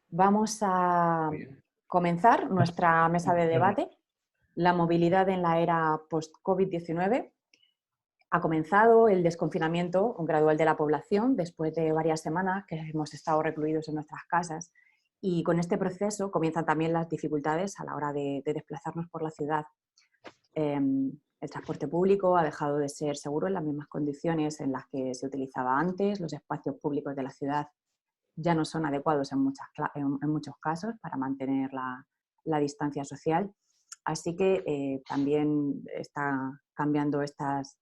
Vamos a Muy bien. comenzar nuestra mesa de debate. La movilidad en la era post-COVID-19. Ha comenzado el desconfinamiento gradual de la población después de varias semanas que hemos estado recluidos en nuestras casas, y con este proceso comienzan también las dificultades a la hora de desplazarnos por la ciudad. El transporte público ha dejado de ser seguro en las mismas condiciones en las que se utilizaba antes. Los espacios públicos de la ciudad ya no son adecuados en muchos casos para mantener la distancia social. Así que también está cambiando estas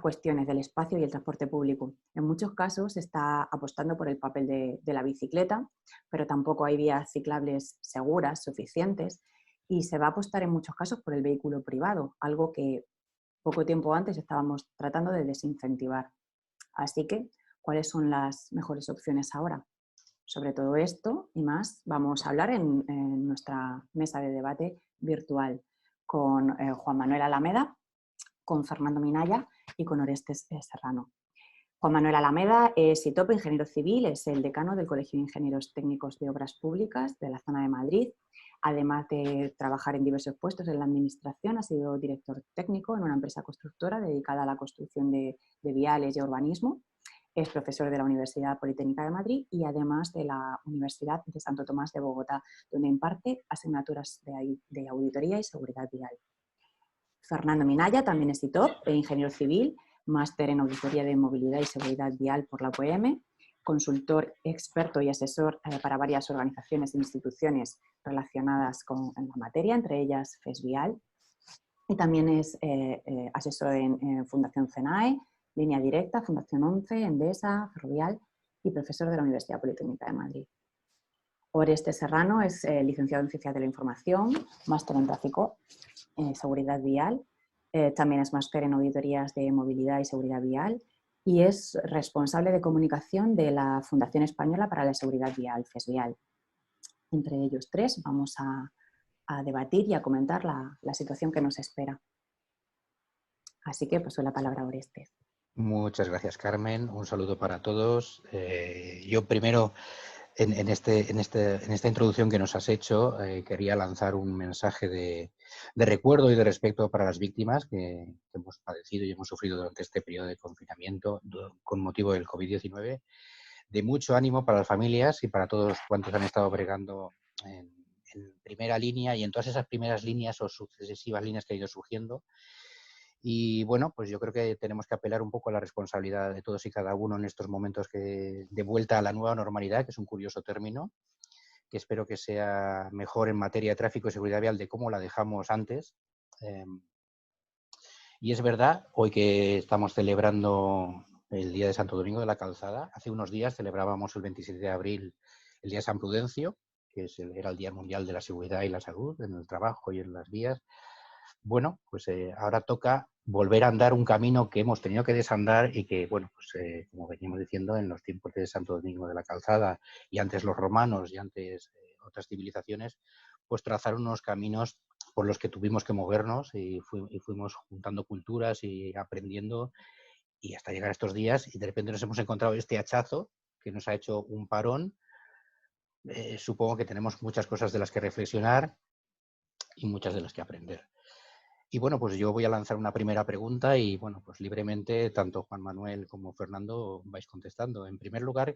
cuestiones del espacio y el transporte público. En muchos casos se está apostando por el papel de la bicicleta, pero tampoco hay vías ciclables seguras, suficientes, y se va a apostar en muchos casos por el vehículo privado, algo que poco tiempo antes estábamos tratando de desincentivar. Así que, ¿cuáles son las mejores opciones ahora? Sobre todo esto y más vamos a hablar en nuestra mesa de debate virtual con Juan Manuel Alameda, con Fernando Minaya y con Orestes Serrano. Juan Manuel Alameda es ITOP, ingeniero civil, es el decano del Colegio de Ingenieros Técnicos de Obras Públicas de la zona de Madrid. Además de trabajar en diversos puestos en la administración, ha sido director técnico en una empresa constructora dedicada a la construcción de viales y urbanismo. Es profesor de la Universidad Politécnica de Madrid y además de la Universidad de Santo Tomás de Bogotá, donde imparte asignaturas de auditoría y seguridad vial. Fernando Minaya también es ITOP, ingeniero civil, máster en auditoría de movilidad y seguridad vial por la UPM, consultor experto y asesor para varias organizaciones e instituciones relacionadas con la materia, entre ellas FESVial, y también es asesor en Fundación CENAE, Línea Directa, Fundación 11, Endesa, Ferrovial, y profesor de la Universidad Politécnica de Madrid. Orestes Serrano es licenciado en Ciencias de la Información, máster en Tráfico, Seguridad Vial, también es máster en Auditorías de Movilidad y Seguridad Vial y es responsable de comunicación de la Fundación Española para la Seguridad Vial, FESVial. Entre ellos tres vamos a debatir y a comentar la situación que nos espera. Así que paso la palabra a Orestes. Muchas gracias, Carmen. Un saludo para todos. Yo primero, en esta introducción que nos has hecho, quería lanzar un mensaje de recuerdo y de respeto para las víctimas que hemos padecido y hemos sufrido durante este periodo de confinamiento con motivo del COVID-19, de mucho ánimo para las familias y para todos cuantos han estado bregando en primera línea y en todas esas primeras líneas o sucesivas líneas que ha ido surgiendo. Y bueno, pues yo creo que tenemos que apelar un poco a la responsabilidad de todos y cada uno en estos momentos de vuelta a la nueva normalidad, que es un curioso término, que espero que sea mejor en materia de tráfico y seguridad vial de cómo la dejamos antes. Y es verdad, hoy que estamos celebrando el Día de Santo Domingo de la Calzada, hace unos días celebrábamos el 27 de abril el Día de San Prudencio, que era el Día Mundial de la Seguridad y la Salud en el trabajo y en las vías. Bueno, pues ahora toca volver a andar un camino que hemos tenido que desandar y que, bueno, pues como veníamos diciendo, en los tiempos de Santo Domingo de la Calzada y antes los romanos y antes otras civilizaciones, pues trazaron unos caminos por los que tuvimos que movernos y fuimos juntando culturas y aprendiendo y hasta llegar a estos días y de repente nos hemos encontrado este hachazo que nos ha hecho un parón. Supongo que tenemos muchas cosas de las que reflexionar y muchas de las que aprender. Y bueno, pues yo voy a lanzar una primera pregunta y bueno, pues libremente tanto Juan Manuel como Fernando vais contestando. En primer lugar,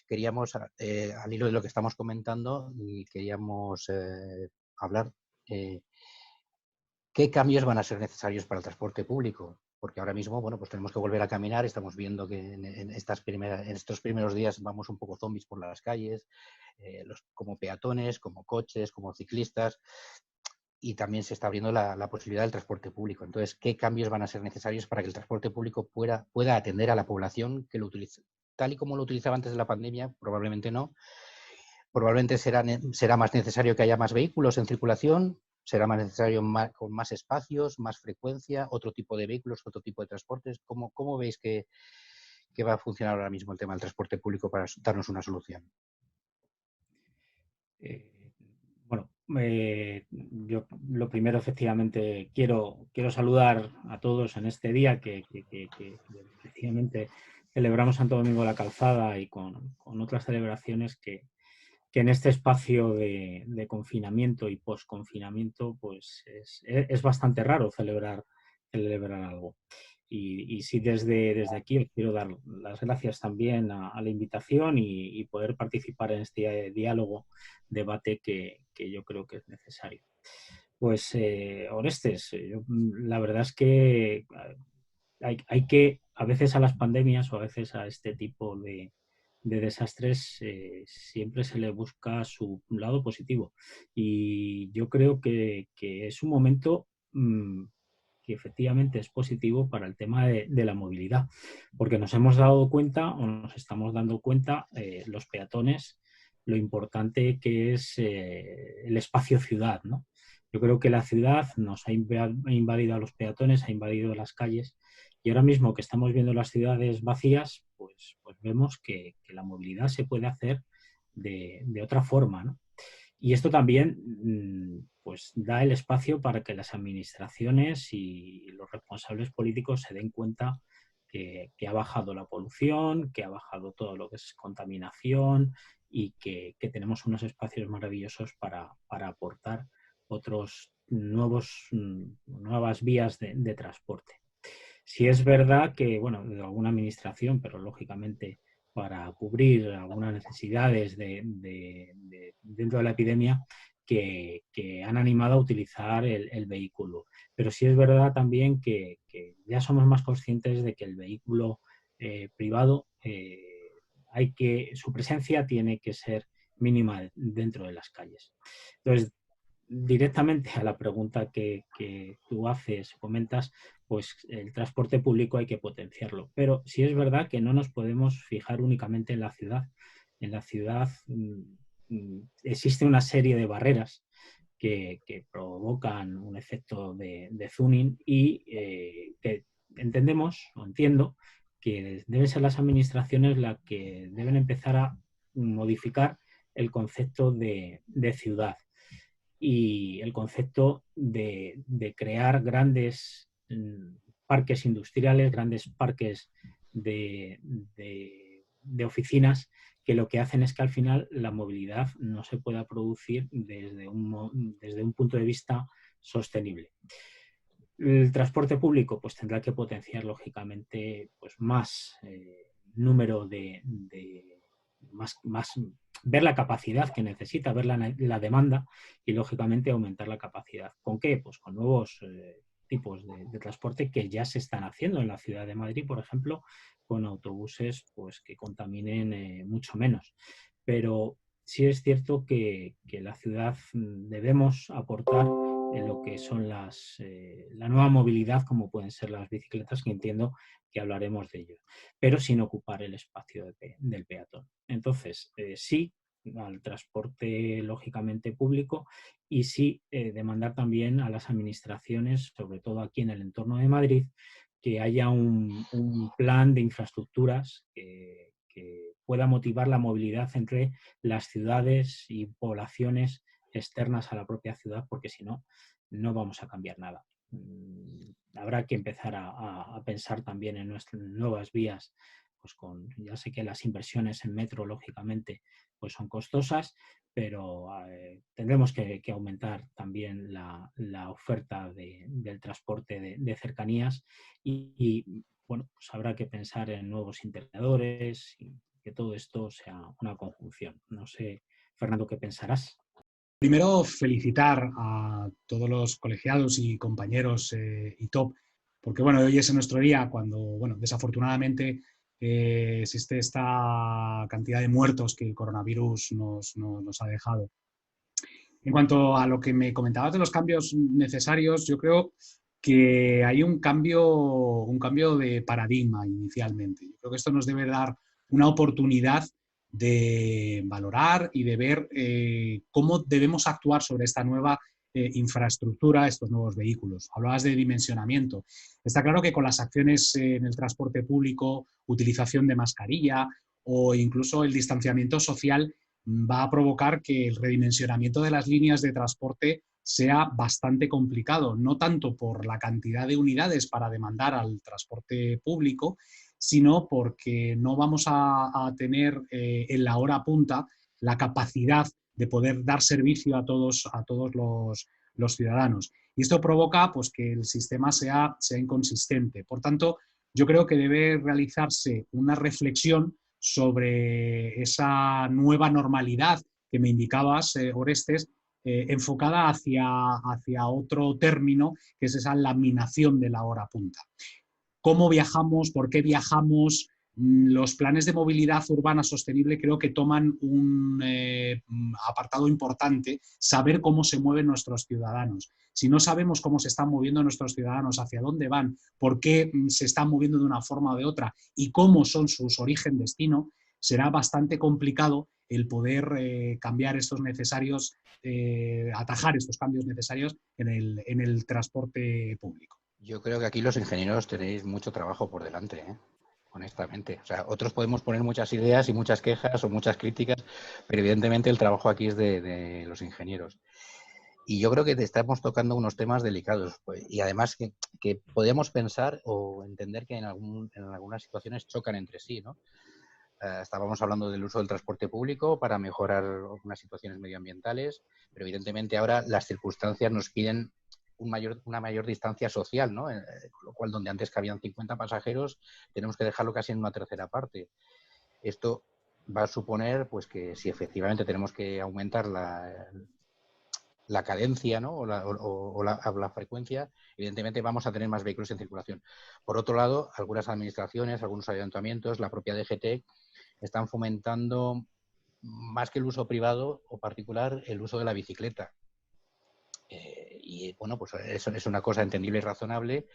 queríamos, al hilo de lo que estamos comentando, queríamos hablar qué cambios van a ser necesarios para el transporte público. Porque ahora mismo, bueno, pues tenemos que volver a caminar. Estamos viendo que en estos primeros días vamos un poco zombies por las calles, como peatones, como coches, como ciclistas. Y también se está abriendo la posibilidad del transporte público. Entonces, ¿qué cambios van a ser necesarios para que el transporte público pueda atender a la población que lo utiliza? Tal y como lo utilizaba antes de la pandemia, probablemente no. Probablemente será más necesario que haya más vehículos en circulación, será más necesario con más espacios, más frecuencia, otro tipo de vehículos, otro tipo de transportes. ¿Cómo veis que va a funcionar ahora mismo el tema del transporte público para darnos una solución? Bueno, yo lo primero, efectivamente, quiero saludar a todos en este día que efectivamente celebramos Santo Domingo de la Calzada y con otras celebraciones que en este espacio de confinamiento y post-confinamiento pues es bastante raro celebrar algo. Y sí, desde aquí os quiero dar las gracias también a la invitación y poder participar en este diálogo, debate que yo creo que es necesario. Pues, Orestes, la verdad es que hay que, a veces a las pandemias o a veces a este tipo de desastres, siempre se le busca su lado positivo. Y yo creo que es un momento que efectivamente es positivo para el tema de la movilidad, porque nos hemos dado cuenta o nos estamos dando cuenta, los peatones, lo importante que es el espacio ciudad, ¿no? Yo creo que la ciudad nos ha invadido a los peatones, ha invadido las calles, y ahora mismo que estamos viendo las ciudades vacías, pues vemos que la movilidad se puede hacer de otra forma, ¿no? Y esto también pues, da el espacio para que las administraciones y los responsables políticos se den cuenta que ha bajado la polución, que ha bajado todo lo que es contaminación y que tenemos unos espacios maravillosos para aportar otros nuevas vías de transporte. Si es verdad que, bueno, de alguna administración, pero lógicamente para cubrir algunas necesidades dentro de la epidemia, que han animado a utilizar el vehículo. Pero sí es verdad también que ya somos más conscientes de que el vehículo privado, su presencia tiene que ser mínima dentro de las calles. Entonces, directamente a la pregunta que tú haces, comentas, pues el transporte público hay que potenciarlo. Pero sí es verdad que no nos podemos fijar únicamente en la ciudad. En la ciudad existe una serie de barreras que provocan un efecto de zooming y que entendemos, o entiendo, que deben ser las administraciones las que deben empezar a modificar el concepto de ciudad y el concepto de crear grandes parques industriales, grandes parques de oficinas, que lo que hacen es que al final la movilidad no se pueda producir desde un punto de vista sostenible. El transporte público pues tendrá que potenciar lógicamente pues más número más ver la capacidad que necesita, ver la demanda y lógicamente aumentar la capacidad. ¿Con qué? Pues con nuevos tipos de transporte que ya se están haciendo en la ciudad de Madrid, por ejemplo, con autobuses pues que contaminen mucho menos. Pero sí es cierto que la ciudad debemos aportar en lo que son la nueva movilidad, como pueden ser las bicicletas, que entiendo que hablaremos de ello, pero sin ocupar el espacio del peatón. Entonces, sí al transporte lógicamente público y sí demandar también a las administraciones, sobre todo aquí en el entorno de Madrid, que haya un plan de infraestructuras que pueda motivar la movilidad entre las ciudades y poblaciones externas a la propia ciudad, porque si no, no vamos a cambiar nada. Habrá que empezar a pensar también en nuestras nuevas vías, pues ya sé que las inversiones en metro, lógicamente, pues son costosas, pero tendremos que aumentar también la oferta del transporte de cercanías y, bueno, pues habrá que pensar en nuevos integradores y que todo esto sea una conjunción. No sé, Fernando, ¿qué pensarás? Primero, felicitar a todos los colegiados y compañeros y top, porque bueno, hoy es nuestro día cuando, bueno, desafortunadamente existe esta cantidad de muertos que el coronavirus nos ha dejado. En cuanto a lo que me comentabas de los cambios necesarios, yo creo que hay un cambio de paradigma inicialmente. Yo creo que esto nos debe dar una oportunidad de valorar y de ver cómo debemos actuar sobre esta nueva infraestructura, estos nuevos vehículos. Hablabas de dimensionamiento. Está claro que con las acciones en el transporte público, utilización de mascarilla o incluso el distanciamiento social, va a provocar que el redimensionamiento de las líneas de transporte sea bastante complicado, no tanto por la cantidad de unidades para demandar al transporte público, sino porque no vamos a tener en la hora punta la capacidad de poder dar servicio a todos los ciudadanos. Y esto provoca pues, que el sistema sea inconsistente. Por tanto, yo creo que debe realizarse una reflexión sobre esa nueva normalidad que me indicabas, Orestes, enfocada hacia otro término, que es esa laminación de la hora punta. ¿Cómo viajamos? ¿Por qué viajamos? Los planes de movilidad urbana sostenible creo que toman un apartado importante, saber cómo se mueven nuestros ciudadanos. Si no sabemos cómo se están moviendo nuestros ciudadanos, hacia dónde van, por qué se están moviendo de una forma o de otra y cómo son sus origen-destino, será bastante complicado el poder cambiar estos necesarios, atajar estos cambios necesarios en el transporte público. Yo creo que aquí los ingenieros tenéis mucho trabajo por delante, ¿eh? Honestamente. O sea, otros podemos poner muchas ideas y muchas quejas o muchas críticas, pero evidentemente el trabajo aquí es de los ingenieros. Y yo creo que te estamos tocando unos temas delicados, pues, y además que podemos pensar o entender que en algunas situaciones chocan entre sí, ¿no? Estábamos hablando del uso del transporte público para mejorar algunas situaciones medioambientales, pero evidentemente ahora las circunstancias nos piden una mayor distancia social, ¿no? Con lo cual, donde antes cabían 50 pasajeros, tenemos que dejarlo casi en una tercera parte. Esto va a suponer pues que si efectivamente tenemos que aumentar la cadencia, ¿no? o la frecuencia, evidentemente vamos a tener más vehículos en circulación. Por otro lado, algunas administraciones, algunos ayuntamientos, la propia DGT, están fomentando más que el uso privado o particular, el uso de la bicicleta. Y bueno, pues eso es una cosa entendible y razonable,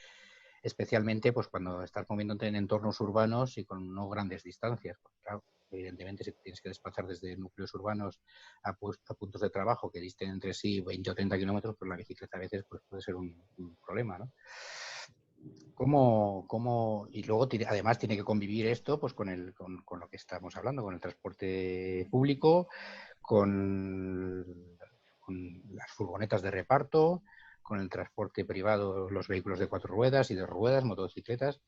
especialmente pues cuando estás moviéndote en entornos urbanos y con no grandes distancias. Porque, claro, evidentemente, si tienes que desplazar desde núcleos urbanos a puntos de trabajo que disten entre sí 20 o 30 kilómetros, pues la bicicleta a veces pues, puede ser un problema, ¿no? Y luego además tiene que convivir esto pues con lo que estamos hablando, con el transporte público, con las furgonetas de reparto, con el transporte privado, los vehículos de 4 ruedas y de ruedas, motocicletas.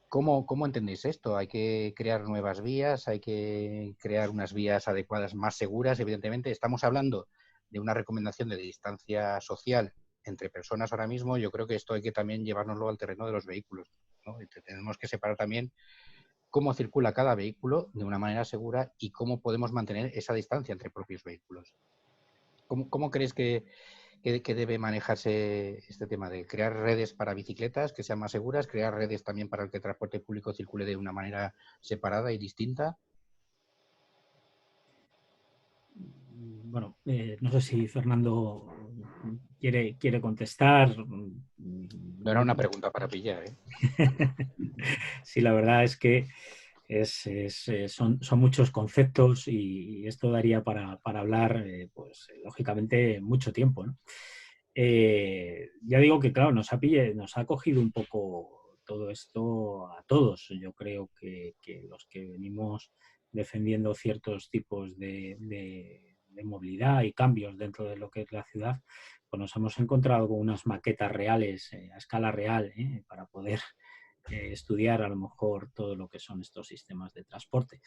¿Cómo entendéis esto? ¿Hay que crear nuevas vías? ¿Hay que crear unas vías adecuadas más seguras? Evidentemente, estamos hablando de una recomendación de distancia social entre personas ahora mismo. Yo creo que esto hay que también llevárnoslo al terreno de los vehículos, ¿no? Tenemos que separar también cómo circula cada vehículo de una manera segura y cómo podemos mantener esa distancia entre propios vehículos. ¿Cómo crees que debe manejarse este tema de crear redes para bicicletas que sean más seguras, crear redes también para que el transporte público circule de una manera separada y distinta? Bueno, no sé si Fernando quiere contestar. No era una pregunta para pillar, ¿eh? Sí, la verdad es que son muchos conceptos y esto daría para hablar, pues lógicamente, mucho tiempo, ¿no? Ya digo que, claro, nos ha cogido un poco todo esto a todos. Yo creo que los que venimos defendiendo ciertos tipos de movilidad y cambios dentro de lo que es la ciudad, pues nos hemos encontrado con unas maquetas reales, a escala real, para poder estudiar a lo mejor todo lo que son estos sistemas de transporte.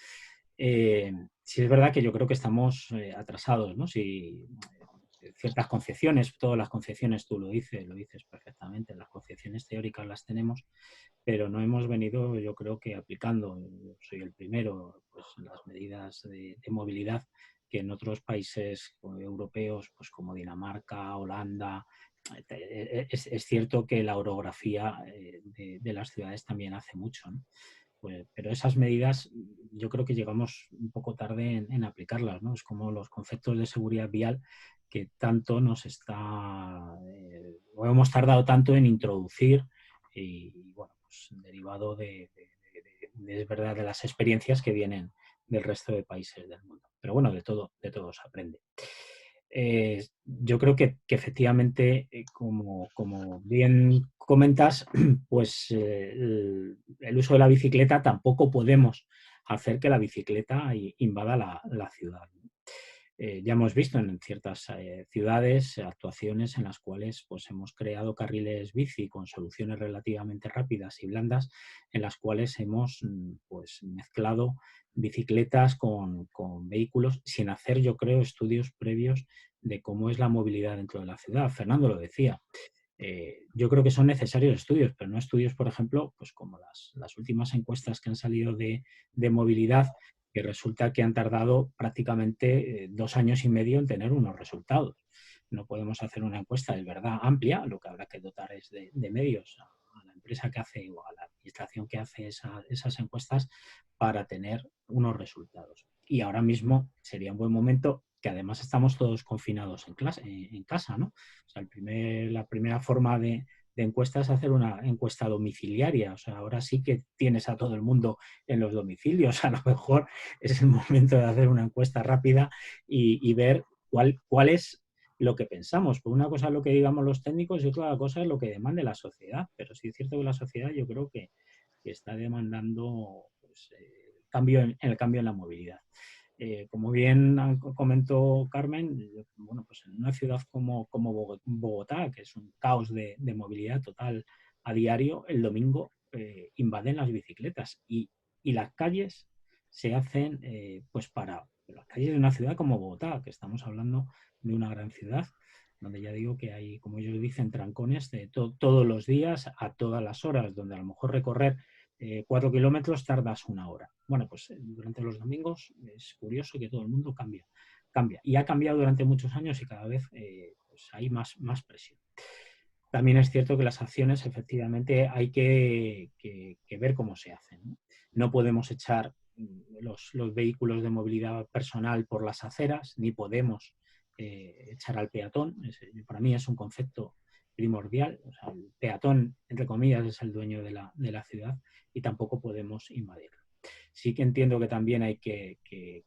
Sí es verdad que yo creo que estamos atrasados, ¿no? Si ciertas concepciones, todas las concepciones tú lo dices perfectamente, las concepciones teóricas las tenemos, pero no hemos venido, yo creo que aplicando, yo soy el primero, pues las medidas de movilidad que en otros países europeos, pues como Dinamarca, Holanda. Es cierto que la orografía de las ciudades también hace mucho, ¿no? Pues, pero esas medidas yo creo que llegamos un poco tarde en aplicarlas, ¿no? Es como los conceptos de seguridad vial que tanto nos o hemos tardado tanto en introducir y bueno, pues derivado es verdad, de las experiencias que vienen del resto de países del mundo. Pero bueno, de todo se aprende. Yo creo que efectivamente, como bien comentas, pues el uso de la bicicleta tampoco podemos hacer que la bicicleta invada la ciudad. Ya hemos visto en ciertas ciudades actuaciones en las cuales pues, hemos creado carriles bici con soluciones relativamente rápidas y blandas, en las cuales hemos pues, mezclado bicicletas con vehículos sin hacer, yo creo, estudios previos de cómo es la movilidad dentro de la ciudad. Fernando lo decía. Yo creo que son necesarios estudios, pero no estudios, por ejemplo, pues como las últimas encuestas que han salido de movilidad, que resulta que han tardado prácticamente 2 años y medio en tener unos resultados. No podemos hacer una encuesta, es verdad, amplia, lo que habrá que dotar es de medios a la empresa que hace o a la administración que hace esas encuestas para tener unos resultados. Y ahora mismo sería un buen momento, que además estamos todos confinados en casa, ¿no? O sea, la primera forma de encuesta es hacer una encuesta domiciliaria. O sea, ahora sí que tienes a todo el mundo en los domicilios. A lo mejor es el momento de hacer una encuesta rápida y ver cuál es lo que pensamos. Por una cosa es lo que digamos los técnicos y otra cosa es lo que demande la sociedad. Pero sí es cierto que la sociedad yo creo que está demandando pues, el cambio en la movilidad. Como bien comentó Carmen, bueno, pues en una ciudad como Bogotá, que es un caos de movilidad total a diario, el domingo invaden las bicicletas y las calles se hacen pues para las calles de una ciudad como Bogotá, que estamos hablando de una gran ciudad, donde ya digo que hay, como ellos dicen, trancones de todos los días a todas las horas, donde a lo mejor recorrer 4 kilómetros tardas 1 hora. Bueno, pues durante los domingos es curioso que todo el mundo cambia. Y ha cambiado durante muchos años y cada vez pues hay más presión. También es cierto que las acciones efectivamente hay que ver cómo se hacen, ¿no? No podemos echar los vehículos de movilidad personal por las aceras, ni podemos echar al peatón. Para mí es un concepto primordial. O sea, el peatón, entre comillas, es el dueño de la ciudad y tampoco podemos invadirlo. Sí que entiendo que también hay que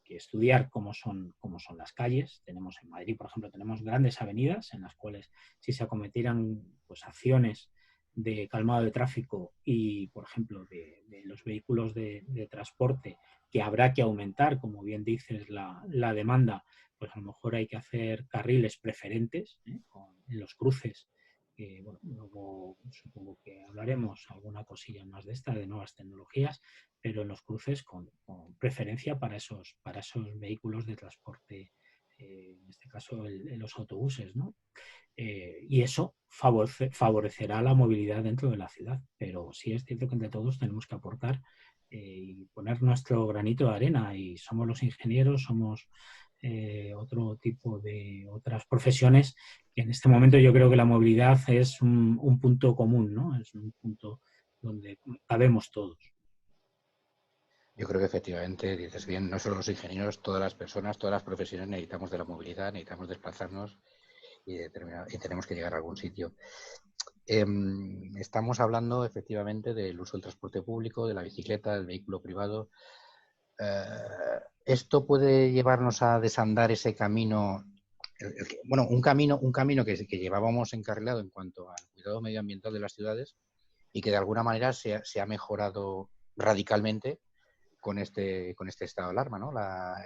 estudiar cómo son las calles. Tenemos en Madrid, por ejemplo, tenemos grandes avenidas en las cuales si se acometieran pues, acciones de calmado de tráfico y, por ejemplo, de los vehículos de transporte, que habrá que aumentar, como bien dices, la demanda, pues a lo mejor hay que hacer carriles preferentes en los cruces. Bueno, luego supongo que hablaremos alguna cosilla más de esta, de nuevas tecnologías, pero en los cruces con preferencia para esos vehículos de transporte, en este caso los autobuses, ¿no? Y eso favorecerá la movilidad dentro de la ciudad, pero sí es cierto que entre todos tenemos que aportar y poner nuestro granito de arena, y somos los ingenieros, somos otro tipo de otras profesiones, que en este momento yo creo que la movilidad es un punto común, ¿no? Es un punto donde cabemos todos. Yo creo que efectivamente, dices bien, no solo los ingenieros, todas las personas, todas las profesiones necesitamos de la movilidad, necesitamos desplazarnos y tenemos que llegar a algún sitio. Estamos hablando efectivamente del uso del transporte público, de la bicicleta, del vehículo privado. Esto puede llevarnos a desandar ese camino, bueno, un camino que llevábamos encarrilado en cuanto al cuidado medioambiental de las ciudades y que de alguna manera se ha mejorado radicalmente con este estado de alarma, ¿no?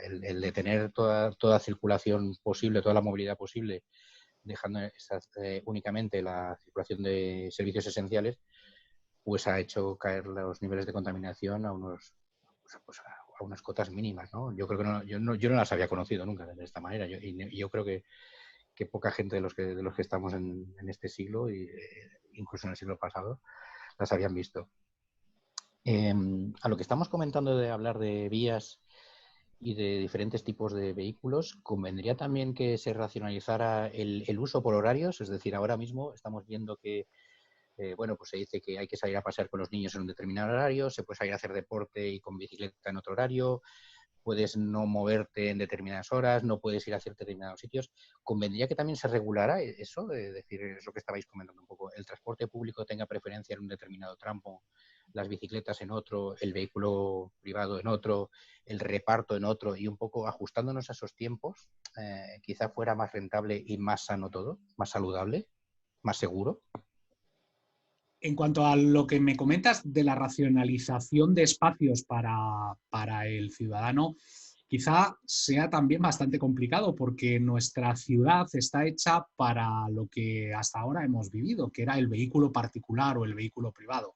El de tener toda circulación posible, toda la movilidad posible, dejando únicamente la circulación de servicios esenciales, pues ha hecho caer los niveles de contaminación a unas cotas mínimas, ¿no? Yo creo que yo no las había conocido nunca de esta manera. Yo creo que poca gente de los que estamos en este siglo, incluso en el siglo pasado, las habían visto. A lo que estamos comentando de hablar de vías y de diferentes tipos de vehículos, convendría también que se racionalizara el uso por horarios. Es decir, ahora mismo estamos viendo que bueno, pues se dice que hay que salir a pasear con los niños en un determinado horario, se puede salir a hacer deporte y con bicicleta en otro horario, puedes no moverte en determinadas horas, no puedes ir a ciertos determinados sitios. ¿Convendría que también se regulara eso? Es decir, es lo que estabais comentando un poco, el transporte público tenga preferencia en un determinado tramo, las bicicletas en otro, el vehículo privado en otro, el reparto en otro, y un poco ajustándonos a esos tiempos, quizá fuera más rentable y más sano todo, más saludable, más seguro. En cuanto a lo que me comentas de la racionalización de espacios para el ciudadano, quizá sea también bastante complicado porque nuestra ciudad está hecha para lo que hasta ahora hemos vivido, que era el vehículo particular o el vehículo privado.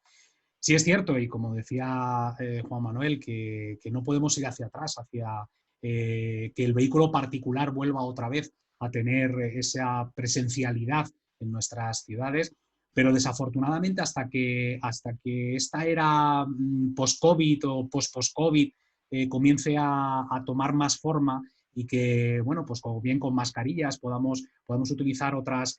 Sí es cierto, y como decía Juan Manuel, que no podemos ir hacia atrás, hacia que el vehículo particular vuelva otra vez a tener esa presencialidad en nuestras ciudades, pero desafortunadamente hasta que esta era post-COVID o post-post-COVID comience a tomar más forma y que, bueno, pues como bien con mascarillas podamos utilizar otras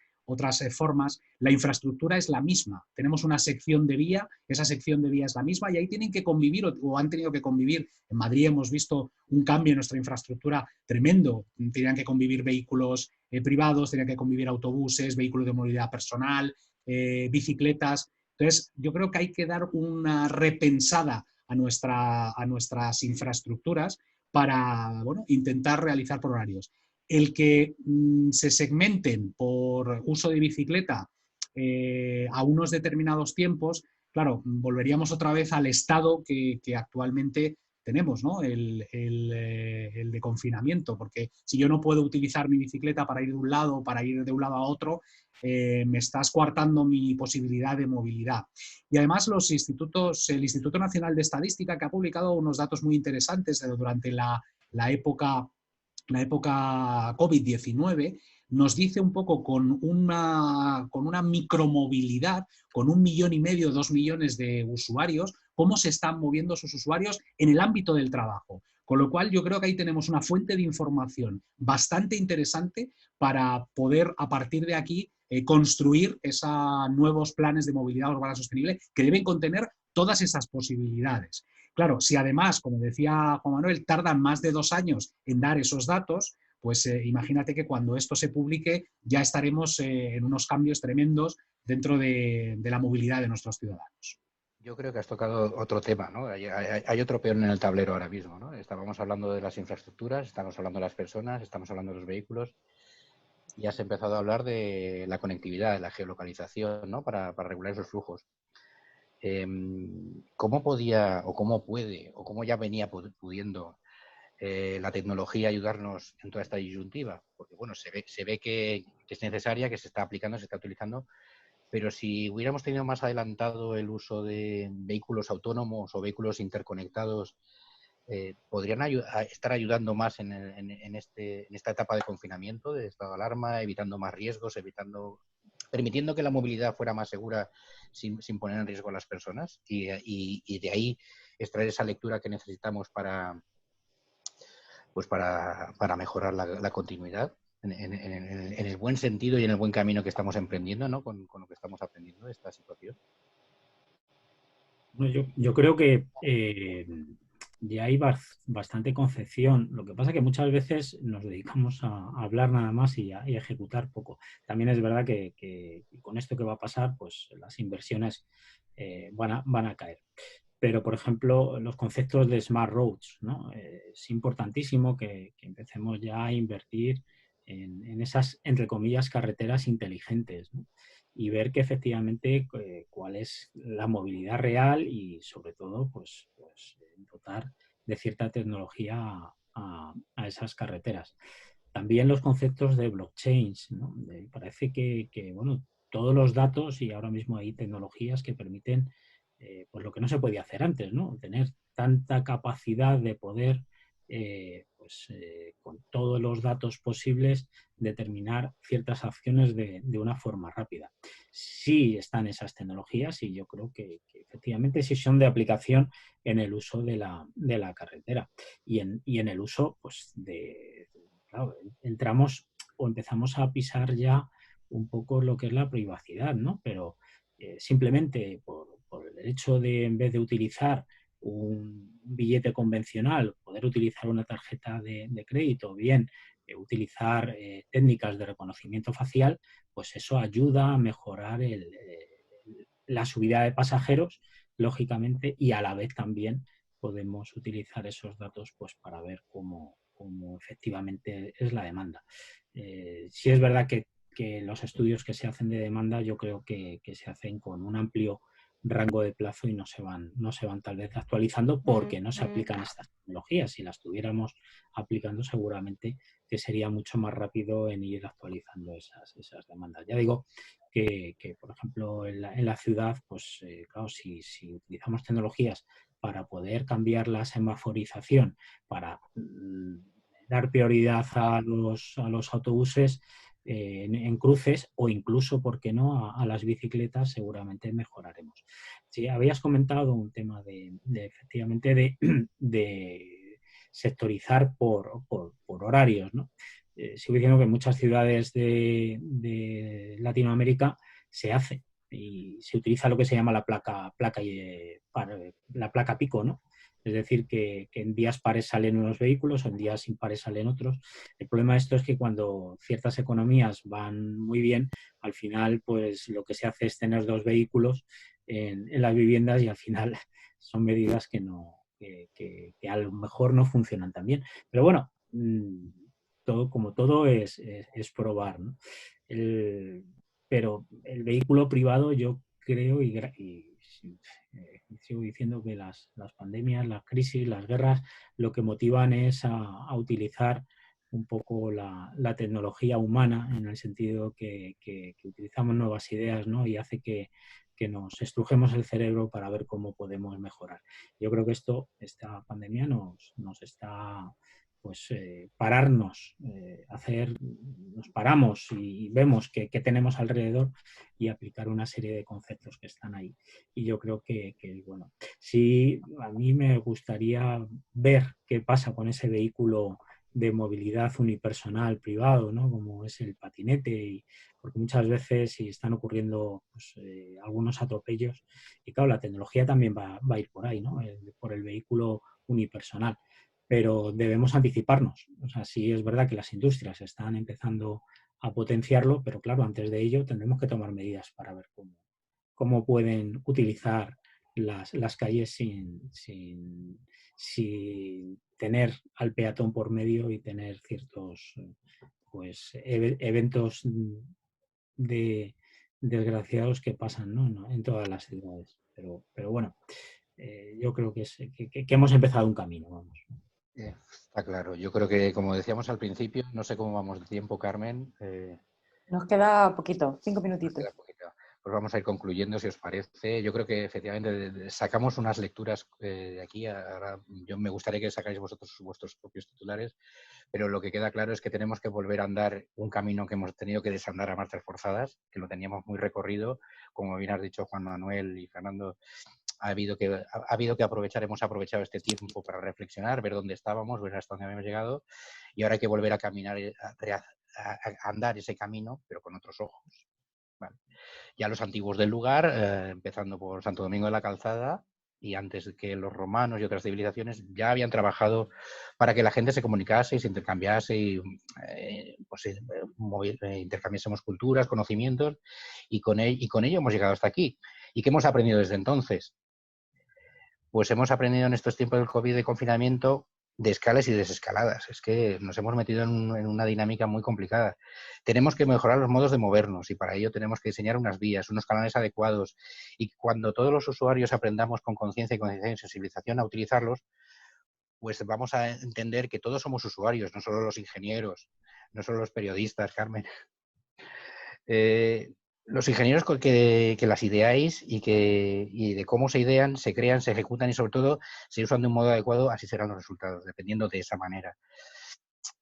formas, la infraestructura es la misma. Tenemos una sección de vía, esa sección de vía es la misma y ahí tienen que convivir o han tenido que convivir. En Madrid hemos visto un cambio en nuestra infraestructura tremendo. Tenían que convivir vehículos privados, tenían que convivir autobuses, vehículos de movilidad personal, bicicletas. Entonces, yo creo que hay que dar una repensada a nuestras infraestructuras para, bueno, intentar realizar por horarios. El que se segmenten por uso de bicicleta a unos determinados tiempos, claro, volveríamos otra vez al estado que actualmente tenemos, ¿no? El de confinamiento, porque si yo no puedo utilizar mi bicicleta para ir de un lado o para ir de un lado a otro, me estás coartando mi posibilidad de movilidad. Y además el Instituto Nacional de Estadística, que ha publicado unos datos muy interesantes durante la época COVID-19, nos dice un poco con una micromovilidad, con 1,5 millones, 2 millones de usuarios, cómo se están moviendo sus usuarios en el ámbito del trabajo. Con lo cual yo creo que ahí tenemos una fuente de información bastante interesante para poder a partir de aquí construir esos nuevos planes de movilidad urbana sostenible que deben contener todas esas posibilidades. Claro, si además, como decía Juan Manuel, tardan más de 2 años en dar esos datos, pues imagínate que cuando esto se publique ya estaremos en unos cambios tremendos dentro de la movilidad de nuestros ciudadanos. Yo creo que has tocado otro tema, ¿no? Hay otro peón en el tablero ahora mismo, ¿no? Estábamos hablando de las infraestructuras, estamos hablando de las personas, estamos hablando de los vehículos y has empezado a hablar de la conectividad, de la geolocalización, ¿no? Para regular esos flujos. ¿Cómo podía o cómo puede o cómo ya venía pudiendo la tecnología ayudarnos en toda esta disyuntiva? Porque, bueno, se ve que es necesaria, que se está aplicando, se está utilizando, pero si hubiéramos tenido más adelantado el uso de vehículos autónomos o vehículos interconectados, ¿podrían estar ayudando más en esta etapa de confinamiento, de estado de alarma, evitando más riesgos, permitiendo que la movilidad fuera más segura sin poner en riesgo a las personas? Y de ahí extraer esa lectura que necesitamos para mejorar la continuidad en el buen sentido y en el buen camino que estamos emprendiendo, ¿no? Con lo que estamos aprendiendo de esta situación. Bueno, yo creo que ya hay bastante concepción. Lo que pasa es que muchas veces nos dedicamos a hablar nada más y a ejecutar poco. También es verdad que con esto que va a pasar, pues las inversiones van a caer. Pero, por ejemplo, los conceptos de smart roads, ¿no? Es importantísimo que empecemos ya a invertir en esas, entre comillas, carreteras inteligentes, ¿no? Y ver que efectivamente cuál es la movilidad real y, sobre todo, pues dotar de cierta tecnología a esas carreteras. También los conceptos de blockchains, ¿no? Parece que, bueno, todos los datos, y ahora mismo hay tecnologías que permiten pues lo que no se podía hacer antes, ¿no? Tener tanta capacidad de poder, con todos los datos posibles, determinar ciertas acciones de una forma rápida. Sí están esas tecnologías y yo creo que efectivamente sí son de aplicación en el uso de la carretera y en el uso, pues, claro, entramos o empezamos a pisar ya un poco lo que es la privacidad, ¿no? Pero simplemente por el hecho de, en vez de utilizar un billete convencional, poder utilizar una tarjeta de crédito, o bien utilizar técnicas de reconocimiento facial, pues eso ayuda a mejorar la subida de pasajeros, lógicamente, y a la vez también podemos utilizar esos datos pues para ver cómo efectivamente es la demanda. Sí es verdad que los estudios que se hacen de demanda yo creo que se hacen con un amplio rango de plazo y no se van tal vez actualizando porque no se aplican estas tecnologías. Si las tuviéramos aplicando, seguramente que sería mucho más rápido en ir actualizando esas demandas. Ya digo que por ejemplo, en la ciudad, pues claro, si utilizamos tecnologías para poder cambiar la semaforización, para dar prioridad a los autobuses en cruces o incluso, ¿por qué no?, a las bicicletas, seguramente mejoraremos. Sí, habías comentado un tema efectivamente de sectorizar por horarios, ¿no? Sigo diciendo que en muchas ciudades de Latinoamérica se hace y se utiliza lo que se llama la placa pico, ¿no? Es decir, que en días pares salen unos vehículos o en días impares salen otros. El problema de esto es que cuando ciertas economías van muy bien, al final pues lo que se hace es tener dos vehículos en las viviendas y al final son medidas que a lo mejor no funcionan tan bien. Pero bueno, como todo es probar, ¿no? Pero el vehículo privado, yo creo y sigo diciendo que las pandemias, las crisis, las guerras, lo que motivan es a utilizar un poco la tecnología humana, en el sentido que utilizamos nuevas ideas, ¿no? Y hace que nos estrujemos el cerebro para ver cómo podemos mejorar. Yo creo que esta pandemia nos está pues pararnos, nos paramos y vemos qué tenemos alrededor y aplicar una serie de conceptos que están ahí. Y yo creo que bueno, sí, a mí me gustaría ver qué pasa con ese vehículo de movilidad unipersonal privado, ¿no? Como es el patinete, porque muchas veces sí están ocurriendo pues, algunos atropellos y claro, la tecnología también va a ir por ahí, ¿no? Por el vehículo unipersonal. Pero debemos anticiparnos. O sea, sí es verdad que las industrias están empezando a potenciarlo, pero claro, antes de ello tendremos que tomar medidas para ver cómo pueden utilizar las calles sin tener al peatón por medio y tener ciertos pues, eventos desgraciados que pasan, ¿no? En todas las ciudades. Pero bueno, yo creo que hemos empezado un camino, vamos. Está claro. Yo creo que, como decíamos al principio, no sé cómo vamos de tiempo, Carmen. Nos queda poquito, 5 Nos minutitos. queda poquito. Pues vamos a ir concluyendo, si os parece. Yo creo que efectivamente sacamos unas lecturas de aquí. Ahora, yo me gustaría que sacáis vosotros vuestros propios titulares, pero lo que queda claro es que tenemos que volver a andar un camino que hemos tenido que desandar a marchas forzadas, que lo teníamos muy recorrido. Como bien has dicho, Juan Manuel y Fernando, ha habido que aprovechar, hemos aprovechado este tiempo para reflexionar, ver dónde estábamos, ver hasta dónde habíamos llegado, y ahora hay que volver a caminar, a andar ese camino, pero con otros ojos. Vale. Ya los antiguos del lugar, empezando por Santo Domingo de la Calzada, y antes que los romanos y otras civilizaciones, ya habían trabajado para que la gente se comunicase y se intercambiase y intercambiásemos culturas, conocimientos, y con ello hemos llegado hasta aquí. ¿Y qué hemos aprendido desde entonces? Pues hemos aprendido en estos tiempos del COVID, de confinamiento, de escalas y desescaladas. Es que nos hemos metido en una dinámica muy complicada. Tenemos que mejorar los modos de movernos y para ello tenemos que diseñar unas vías, unos canales adecuados, y cuando todos los usuarios aprendamos con conciencia y sensibilización a utilizarlos, pues vamos a entender que todos somos usuarios, no solo los ingenieros, no solo los periodistas, Carmen. Los ingenieros que las ideáis y de cómo se idean, se crean, se ejecutan y sobre todo se usan de un modo adecuado, así serán los resultados, dependiendo de esa manera.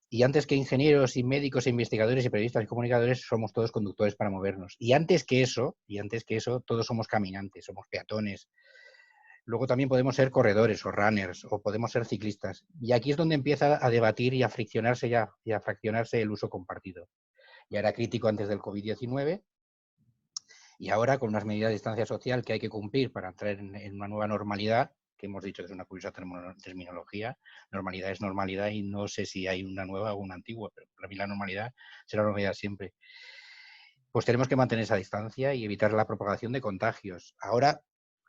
Y antes que ingenieros y médicos e investigadores y periodistas y comunicadores, somos todos conductores para movernos. Y antes que eso, todos somos caminantes, somos peatones. Luego también podemos ser corredores o runners, o podemos ser ciclistas. Y aquí es donde empieza a debatir y a friccionarse y a fraccionarse el uso compartido. Ya era crítico antes del COVID-19, y ahora, con unas medidas de distancia social que hay que cumplir para entrar en una nueva normalidad, que hemos dicho que es una curiosa terminología, normalidad es normalidad y no sé si hay una nueva o una antigua, pero para mí la normalidad será normalidad siempre. Pues tenemos que mantener esa distancia y evitar la propagación de contagios. Ahora,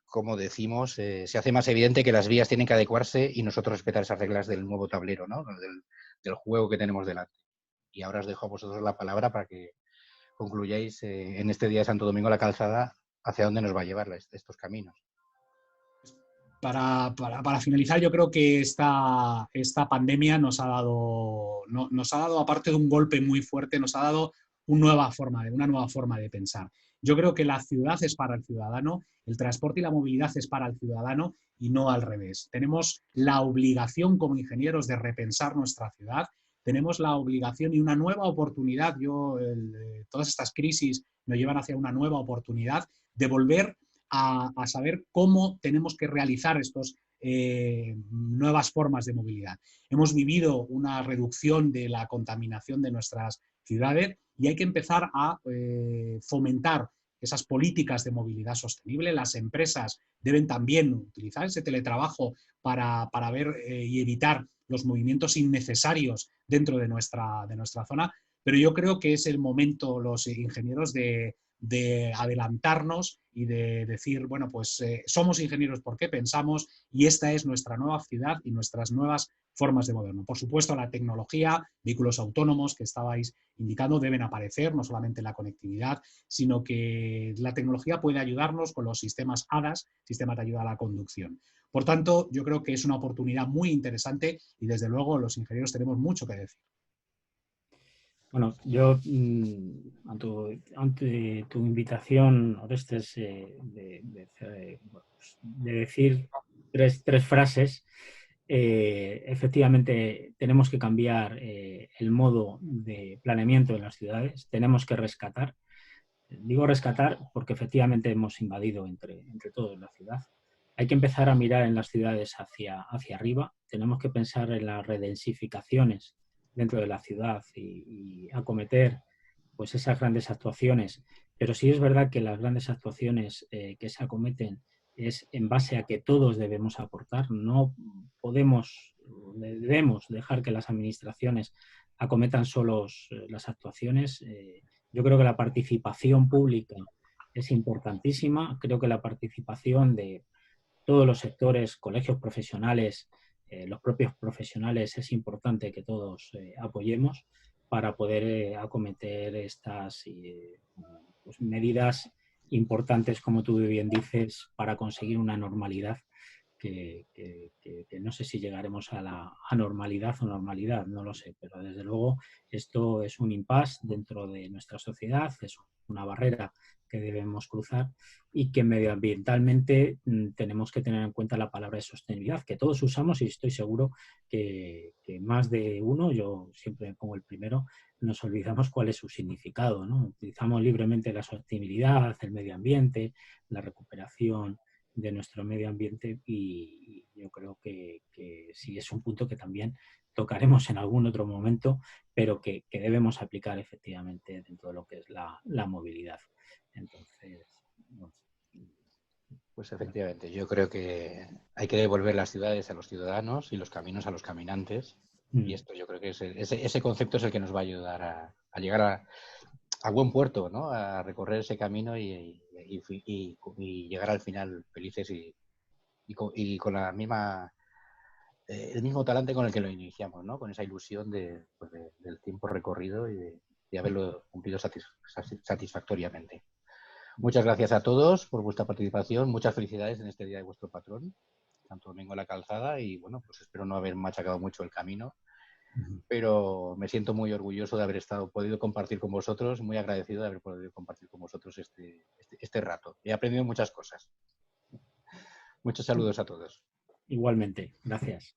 como decimos, se hace más evidente que las vías tienen que adecuarse y nosotros respetar esas reglas del nuevo tablero, ¿no? Del juego que tenemos delante. Y ahora os dejo a vosotros la palabra para que concluyáis en este día de Santo Domingo la Calzada hacia dónde nos va a llevar estos caminos. Para finalizar, yo creo que esta pandemia nos ha dado, aparte de un golpe muy fuerte, nos ha dado una nueva forma de pensar. Yo creo que la ciudad es para el ciudadano, el transporte y la movilidad es para el ciudadano y no al revés. Tenemos la obligación como ingenieros de repensar nuestra ciudad, tenemos la obligación y una nueva oportunidad. Todas estas crisis nos llevan hacia una nueva oportunidad de volver a saber cómo tenemos que realizar estas nuevas formas de movilidad. Hemos vivido una reducción de la contaminación de nuestras ciudades y hay que empezar a fomentar esas políticas de movilidad sostenible. Las empresas deben también utilizar ese teletrabajo para ver y evitar los movimientos innecesarios dentro de nuestra zona, pero yo creo que es el momento, los ingenieros, de adelantarnos y de decir, bueno, pues somos ingenieros porque pensamos y esta es nuestra nueva ciudad y nuestras nuevas formas de movernos. Por supuesto, la tecnología, vehículos autónomos que estabais indicando deben aparecer, no solamente la conectividad, sino que la tecnología puede ayudarnos con los sistemas ADAS, sistemas de ayuda a la conducción. Por tanto, yo creo que es una oportunidad muy interesante y desde luego los ingenieros tenemos mucho que decir. Bueno, yo, ante tu invitación, Orestes, de decir tres frases, efectivamente tenemos que cambiar el modo de planeamiento de las ciudades, tenemos que rescatar. Digo rescatar porque efectivamente hemos invadido entre todos la ciudad. Hay que empezar a mirar en las ciudades hacia arriba, tenemos que pensar en las redensificaciones dentro de la ciudad y acometer pues esas grandes actuaciones. Pero sí es verdad que las grandes actuaciones que se acometen es en base a que todos debemos aportar. No debemos dejar que las administraciones acometan solos las actuaciones. Yo creo que la participación pública es importantísima. Creo que la participación de todos los sectores, colegios profesionales, los propios profesionales, es importante que todos apoyemos para poder acometer estas pues medidas importantes, como tú bien dices, para conseguir una normalidad que no sé si llegaremos a la anormalidad o normalidad, no lo sé, pero desde luego esto es un impasse dentro de nuestra sociedad, es una barrera que debemos cruzar y que medioambientalmente tenemos que tener en cuenta la palabra de sostenibilidad, que todos usamos y estoy seguro que más de uno, yo siempre me pongo el primero, nos olvidamos cuál es su significado, ¿no? Utilizamos libremente la sostenibilidad, el medio ambiente, la recuperación de nuestro medio ambiente y yo creo que sí es un punto que también tocaremos en algún otro momento, pero que debemos aplicar efectivamente dentro de lo que es la movilidad. Entonces, bueno. Pues efectivamente, yo creo que hay que devolver las ciudades a los ciudadanos y los caminos a los caminantes. Y esto yo creo que ese concepto es el que nos va a ayudar a llegar a buen puerto, ¿no? A recorrer ese camino y llegar al final felices y con la misma el mismo talante con el que lo iniciamos, ¿no? Con esa ilusión del tiempo recorrido y de haberlo cumplido satisfactoriamente. Muchas gracias a todos por vuestra participación. Muchas felicidades en este día de vuestro patrón, Santo Domingo de la Calzada, y bueno, pues espero no haber machacado mucho el camino, pero me siento muy orgulloso de haber podido compartir con vosotros, muy agradecido de haber podido compartir con vosotros este rato. He aprendido muchas cosas. Muchos saludos a todos. Igualmente, gracias.